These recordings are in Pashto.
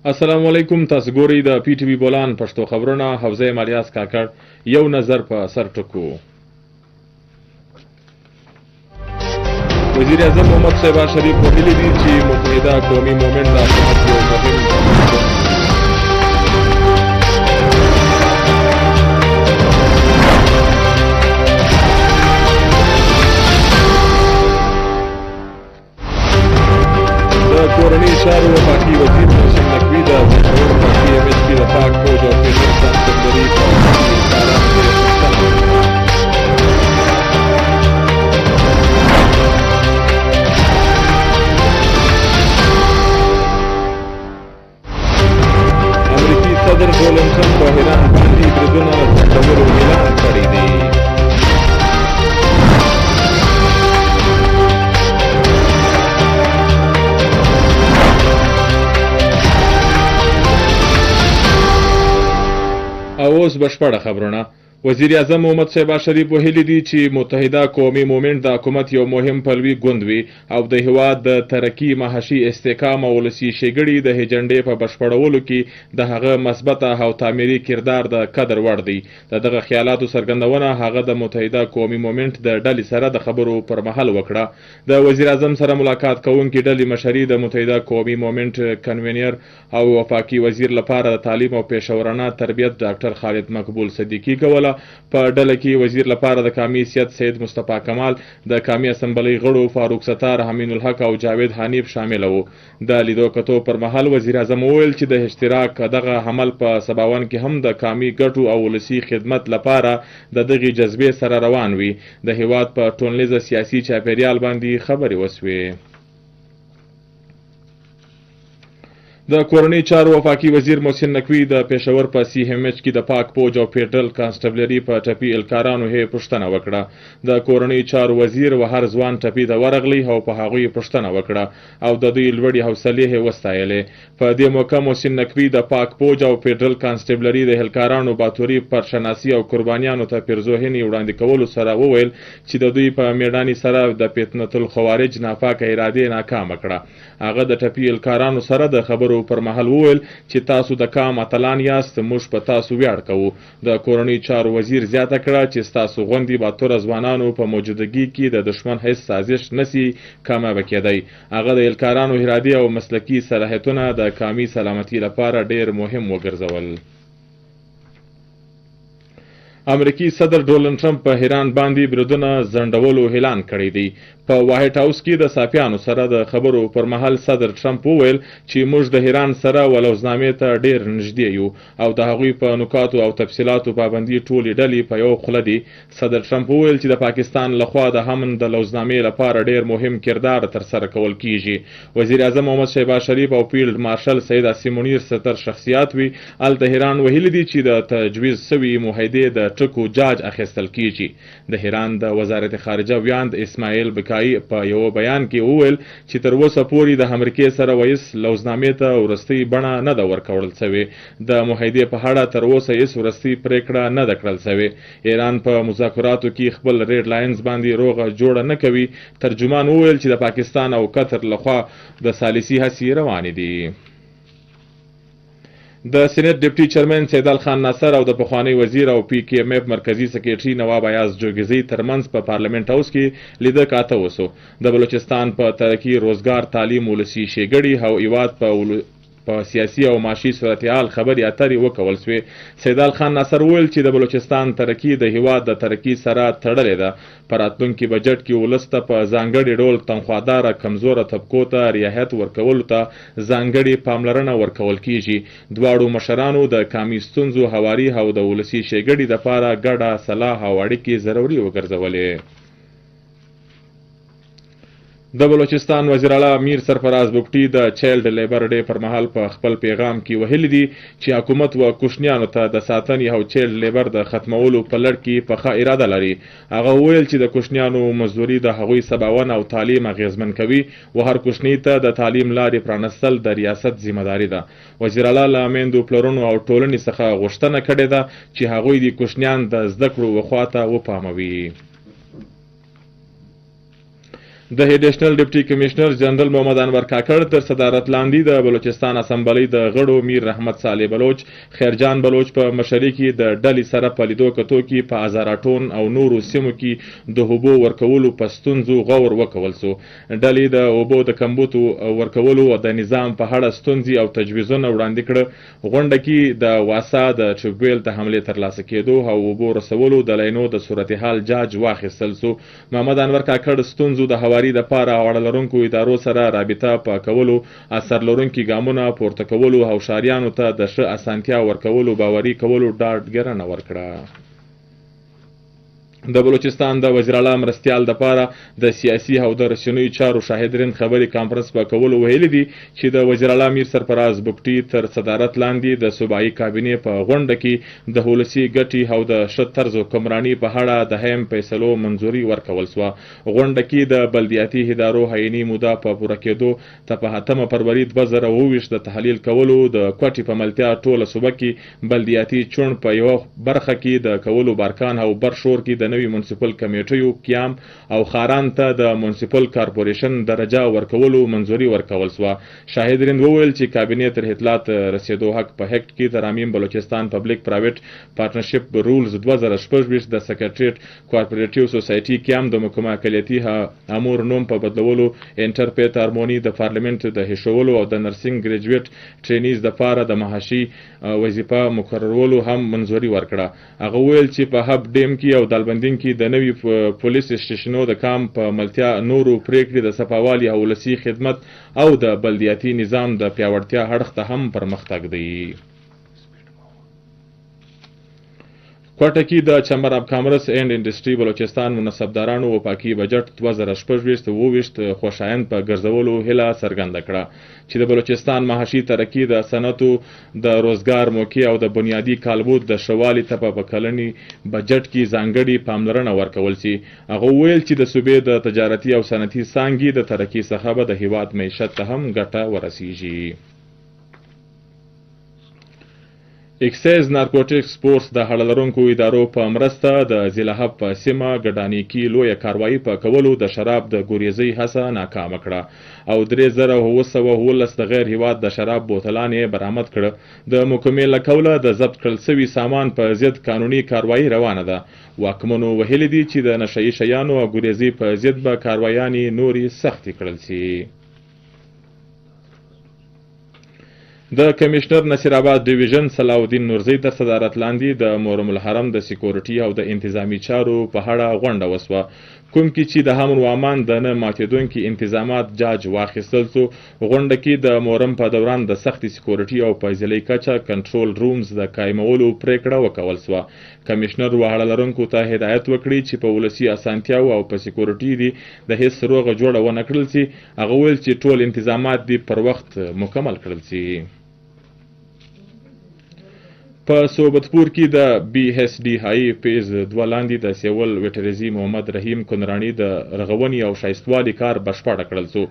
السلام علیکم. تاسو ګورئ د پی ټی وی بولان پښتو خبرونه. حوزه مالیاس کاکړ. یو نظر په سر ټکو. وزیر اعظم محمد شهباز شریف ویلي دي چې متحده قومي مومنټ د حکومت یو مهم کورنۍ چارو وفاقي وزیر محسن نقوي د پېښور په سی ایم ایچ کې د پاک فوج او فیډرل کانسټبلري په امریکي صدر ډونالډ ټرمپ په ایران باندې بریدونه ځنډولو اعلان کړی دی. اوس بشپړه خبرونه. وزیر اعظم محمد شهباز شریف ویلي دي چې متحده قومي مومنټ د حکومت یو مهم پلوي ګوند وي او د هیواد د ترقي، معاشي استحکام او ولسي ښېګړې د ایجنډې په بشپړولو کې د هغه مثبته او تعمیري کردار د قدر وړ دی. د دغه خیالاتو څرګندونه هغه د متحده قومي مومنټ د ډلې سره د خبرو پر مهال وکړه. د وزیر اعظم سره ملاقات کوونکي ډلې مشري د متحده قومي مومنټ کنوینر او وفاقي وزیر لپاره د تعلیم او پیشورانه تربیت ډاکټر خالد مقبول صدیقي کوله. په ډله کې وزیر لپاره د قامي سیادت سید مصطفی کمال، د قامي اسمبلی غړو فاروق ستار، امین الحق او جاوید حنیف شامل وو. د لیدو کتو پر مهال وزیر اعظم وویل چې د اشتراک دغه عمل په سباوون کې هم د قامي ګټو او ولسي خدمت لپاره د دغې جذبې سره روان وي. د هیواد په ټولنیزه سیاسي چاپیریال باندې خبرې وسوې. د کورنۍ چارو وفاقي وزیر محسن نقوي د پېښور په سی ایم ایچ کې د پاک فوج او فیډرل کانسټبلري په ټپي الکارانو هې پوښتنه وکړه. د کورنۍ چارو وزیر و هر ځوان ټپي ته ورغلی او په هغوی پوښتنه وکړه او د دوی لوړې حوصلې یې وستایلې. په دې موقع محسن نقوي د پاک فوج او فیډرل کانسټبلري د هلکارانو باتوري پرشناسي او قربانیانو ته پیرزوهنې وړاندې کولو سره وویل چې د دوی په میړانې سره د فتنة الخوارج ناپاکه ارادې ناکامه کړه. هغه د ټپي الکارانو سره د خبرو پر مهال وویل چې تاسو د قام اتلان یاست، موږ په تاسو ویاړ کوو. د کورنۍ چارو وزیر زیاته کړه چې ستاسو غوندې باتوره ځوانانو په موجودګي کې د دشمن هیڅ سازش نسی کامیابه کېدی. هغه د الکارانو ارادې او مسلکي صلاحیتونه د قامي سلامتۍ لپاره ډیر مهم وګرځول. امریکي صدر ډونالډ ټرمپ په ایران باندې بریدونه ځنډولو اعلان کړی دی. په وایټ هاوس کې د صحافیانو سره د خبرو پر مهال صدر ټرمپ وویل چې موږ د ایران سره ولوزنامې ته ډیر نږدې یو او د هغوی په نکاتو او تفصیلاتو پابندي ټولې ډلې په یو خوله دي. صدر ټرمپ وویل چې د پاکستان لخوا د امن د لوزنامې لپاره ډیر مهم کردار ترسره کول کیږي. وزیر اعظم محمد شهباز شریف او فیلډ مارشل سید عاصم منیر ستر شخصیات وي. هلته ایران ویلي دي چې د تجویز سوي معاهدې د ټکو جاج اخیستل کیږي. د ایران د وزارت خارجه ویاند اسماعیل بکای په یو بیان کې وویل چې تر اوسه پورې د امریکې سره ویس لوزنامې ته ورستۍ بڼه نه ده ورکوړل شوې. د معاهدې په اړه تر اوسه هیڅ ورستۍ پریکړه نه ده کړل شوې. ایران په مذاکراتو کې خپل ریډ لاینز باندې روغه جوړه نه کوي. ترجمان وویل چې د پاکستان او قطر لخوا د ثالثي هڅې روانې دي. د سېنات ډیپټي چیرمن سیدال خان ناصر او د پخوانی وزیر او پی کې ایم ایف مرکزی سکریټري نواب ایاز جوګزی ترمنځ په پارلیمنت هاوس کې لیده کاته وسو. د بلوچستان په ترقی، روزګار، تعلیم، ولسي ښېګړې او هیواد په سیاسي او معاشي صورتحال خبرې اترې وکول سوې. سیدال خان ناصر وویل چې د بلوچستان ترقي د هیواد د ترقي سره تړلې ده. په راتلونکي بجټ کې ولس ته په ځانګړي ډول تنخواداره کمزوره طبقو ته رعایت ورکولو ته ځانګړې پاملرنه ورکول کیږي. دواړو مشرانو د قامي ستونزو هواري او د ولسي ښېګړې دپاره ګډه صلاح او اړیکې ضروري وګرځولې. د بلوچستان وزیر اعلی میر سرفراز بگټي د چایلډ لیبر ډے پر مهال په خپل پیغام کې ویلي دي چې حکومت و کوشنیانو ته د ساتنې او چایلډ لیبر د ختمولو په لړ کې پخه اراده لري. هغه وویل چې د کوشنیانو مزدوري د هغوی سباوون او تعلیم اغیزمن کوي او هر کوشنی ته د تعلیم لارې پرانستل د ریاست ذمہداري ده. وزیر اعلی له میندو، پلرونو او ټولنې څخه غوښتنه کړې ده چې هغوی د کوشنیان د زده کړو وخواته وپاموي. د ایډیشنل ډیپټي کمشنر جنرال محمد انور کاکړ تر صدارت لاندې د بلوچستان اسمبلی د غړو میر رحمت صالح بلوچ، خیرجان بلوچ په مشرۍ کې د ډلې سره په لیدو کتو کې په هزاراټون او نورو سیمو کې د اوبو ورکولو په ستونزو غور وکول سو. ډلې د اوبو د کمبوتو ورکولو او د نظام په اړه ستونزې او تجویزونه وړاندې کړه. غونډه کې د واسا د ټریبیونل ته حملې ترلاسه کېدو او اوبو رسولو د لینو د صورتحال جاج واخیستل سو. محمد انور کاکړ ستونزو د هواري د پاره اړه لرونکو ادارو سره رابطه په کولو، اثر لرونکي ګامونه پورته کولو او ښاریانو ته د ښه اسانتیا ورکولو باوري کولو ډاډګرنه ورکړه. د بلوچستان د وزیر اعلی مرستیال د پاره د سیاسي او د رسنیو چارو شاهدرین خبري کانفرنس په کولو ویلي دي چې د وزیر اعلی میر سرفراز بوکټي تر صدارت لاندې د صوبایي کابینې په غونډه کې د هولسي ګټي او د ښه طرز حکمراني په اړه د هم فیصلو منځوري ورکول سوه. غونډه کې د بلدیاتي ادارو عیني موده په پوره کېدو ته په 8 فروری 2024 د تحلیل کولو د کوټي په ملتیا ټوله صوبه کې بلدیاتي چون په یو برخه کې د کولو بارکان او برشور کې د نوي منسپل کمیټیو قیام او خاران ته د منسپل کارپوریشن درجه ورکولو منځوري ورکول سوه. شاهدرین وویل چې کابینې تر اطلاعات رسیدو حق په هکټ کې د رامین بلوچستان پبلک پرایویټ پارټنرشپ رولز 2016 د سیکریټریټ کوآپریټیو سوسایټي قیام د محکمه اقلیتي امور نوم په بدلولو، انټرپیت هارمونی د پارلیمنت د هیښولو او د نرسنګ ګریجویټ ټرینیز د پاره د معاشي وظیفه مقررولو هم منځوري ورکړه. هغه ویل چې په هب ډیم کې او دالبندین کې د نوي پولیس سټیشنو د کام په ملتیا نورو پریکړې د صفاوالي او ولسي خدمت او د بلدیاتي نظام د پیاوړتیا اړخ ته هم پرمختګ دی. کوټه کې د چمبر اف کامرس اینډ انډسټری بلوچستان منصبدارانو وفاقي بجټ 2026 خوشایند په ګرځولو هیله څرګنده کړه چې د بلوچستان معاشي ترقي د صنعتو د روزګار موقع او د بنیادي کالبود د شوالي ته په کلني بجټ کې ځانګړي پاملرنه ورکول شي. هغه ویل چې د صوبې د تجارتي او صنعتي څانګې د ترقي څخه به د هیواد معیشت ته هم ګټه ورسیږي. اکسایز نارکوټیک سپورټس د هړه لرونکو ادارو په مرسته د ضلع په سیمه ګډاني کې لویه کاروایي په کولو د شراب د ګوریزۍ هڅه ناکامه کړه او 3919 د غیر هیواد د شراب بوتلان یې برآمد کړه. د محکمې له قوله د ضبط کړل سوي سامان په ضد قانوني کاروایي روانه ده. واکمنو ویلي دي چې د نشه یي شیانو او ګوریزۍ په ضد به کاروایانې نورې سختې کړل شي. د کمشنر نصیر آباد ډیویژن صلاح الدین نورزی تر صدارت لاندې د مورم الحرم د سکیورټي او د انتظامی چارو په اړه غونډه وسوه، کوم کې چې د امن و امان د نه ماتېدونکي انتظامات جاج واخیستل سو. غونډه کې د مورم په دوران د سختي سکیورټي او فیصلې کچه کنټرول رومز د قایمولو پریکړه وکول سوه. کمشنر وهړه لرونکو ته هدایت وکړي چې په ولسي اسانتیاو او په سکیورټي دي د هیڅ روغه جوړه ونه کړل سي. هغه ویل چې ټول انتظامات دي پر وخت مکمل کړل سي. په صوبتپور کې د بی ایس ډي هائی فیز 2 لاندې د سیول ویټریزي محمد رحیم کنرانی د رغونې او ښایستوالي کار بشپړه کړل سو.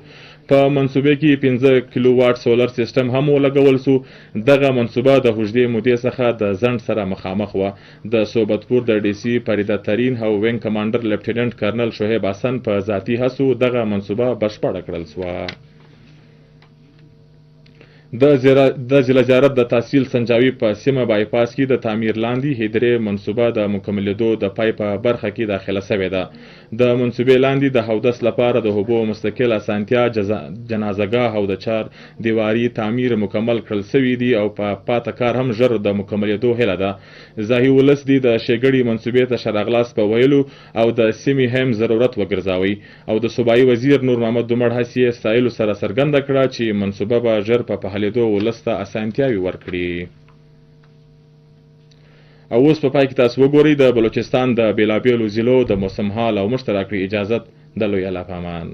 په منصوبې کې 15 کیلو واټ سولر سیستم هم ولګول سو. دغه منصوبه د اوږدې مودې څخه د ځنډ سره مخامخ وه. د صوبتپور د ډي سي فریده ترین او وینګ کمانډر لیفټیننټ کرنل شعیب حسن په ذاتي هڅو دغه منصوبه بشپړه کړل سوه. د ضلع زیارت د تحصیل سنجاوي په سیمه بایپاس کې د تعمیر لاندې هدرې منصوبه د مکملېدو د پای په برخه کې داخله سوې ده. د منصوبې لاندې د حودث لپاره د اوبو مستقل اسانتیا، جنازهګاه او د چار دیواري تعمیر مکمل کړل سوي دي او په پاته کار هم ژر د مکملېدو هیله ده. ځاهي ولس دي د ښېګړې منصوبې ته شراغلاس په ویلو او د سیمې هم ضرورت وګرځاوی او د صوبایي وزیر نور محمد دومړ هسې ستایلو سره څرګنده کړه چې منصوبه به ژر په پهلېدو ولس ته اسانتیاوې ورکړي. او اوس په پای کې تاسو وګورئ د بلوچستان د بېلابېلو ضلعو د موسم حال او موږ ته راکړئ اجازت د لوی الله په امان.